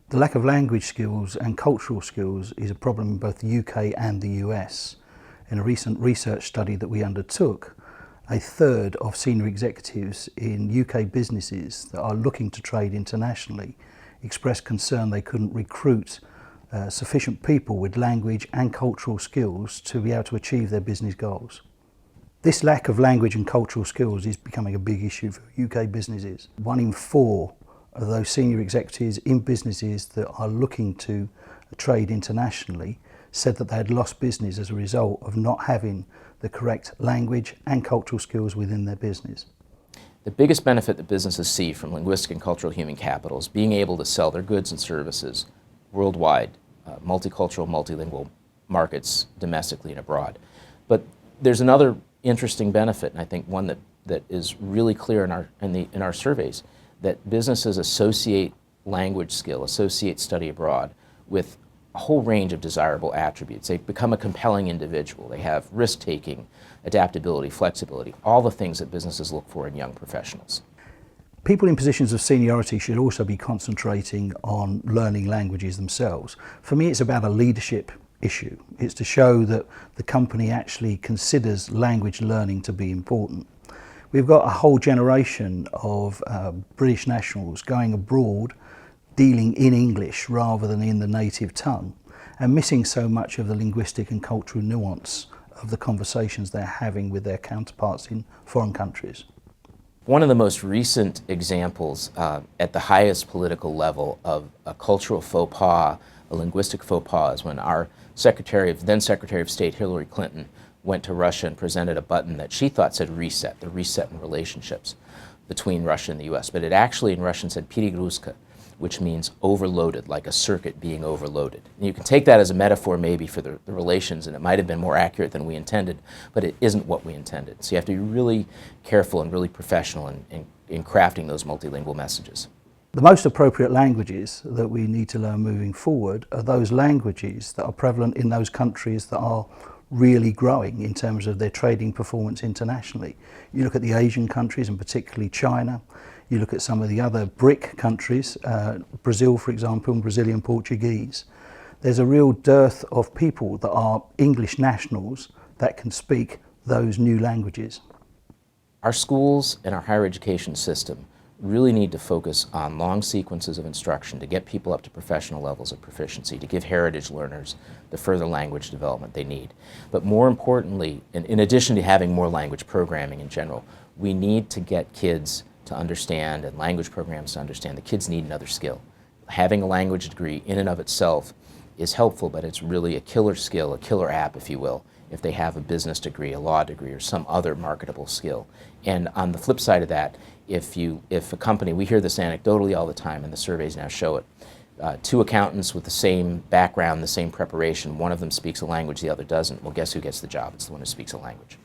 The lack of language skills and cultural skills is a problem in both the UK and the US. In a recent research study that we undertook, a third of senior executives in UK businesses that are looking to trade internationally expressed concern they couldn't recruit sufficient people with language and cultural skills to be able to achieve their business goals. This lack of language and cultural skills is becoming a big issue for UK businesses. 1 in 4 of those senior executives in businesses that are looking to trade internationally said that they had lost business as a result of not having the correct language and cultural skills within their business. The biggest benefit that businesses see from linguistic and cultural human capital is being able to sell their goods and services worldwide, multicultural, multilingual markets domestically and abroad. But there's another interesting benefit, and I think one that is really clear in our surveys, that businesses associate language skill, associate study abroad with a whole range of desirable attributes. They become a compelling individual. They have risk-taking, adaptability, flexibility, all the things that businesses look for in young professionals. People in positions of seniority should also be concentrating on learning languages themselves. For me, it's about a leadership issue. It's to show that the company actually considers language learning to be important. We've got a whole generation of British nationals going abroad, dealing in English rather than in the native tongue, and missing so much of the linguistic and cultural nuance of the conversations they're having with their counterparts in foreign countries. One of the most recent examples at the highest political level of a cultural faux pas, a linguistic faux pas, is when our then Secretary of State Hillary Clinton went to Russia and presented a button that she thought said reset, the reset in relationships between Russia and the US. But it actually in Russian said перегрузка, which means overloaded, like a circuit being overloaded. And you can take that as a metaphor maybe for the relations, and it might have been more accurate than we intended, but it isn't what we intended. So you have to be really careful and really professional in crafting those multilingual messages. The most appropriate languages that we need to learn moving forward are those languages that are prevalent in those countries that are really growing in terms of their trading performance internationally. You look at the Asian countries, and particularly China. You look at some of the other BRIC countries, Brazil, for example, and Brazilian Portuguese. There's a real dearth of people that are English nationals that can speak those new languages. Our schools and our higher education system really need to focus on long sequences of instruction to get people up to professional levels of proficiency, to give heritage learners the further language development they need. But more importantly, in addition to having more language programming in general, we need to get kids to understand, and language programs to understand, that kids need another skill. Having a language degree in and of itself is helpful, but it's really a killer skill, a killer app, if you will, if they have a business degree, a law degree, or some other marketable skill. And on the flip side of that, if a company, we hear this anecdotally all the time, and the surveys now show it, 2 accountants with the same background, the same preparation, one of them speaks a language, the other doesn't, well, guess who gets the job? It's the one who speaks a language.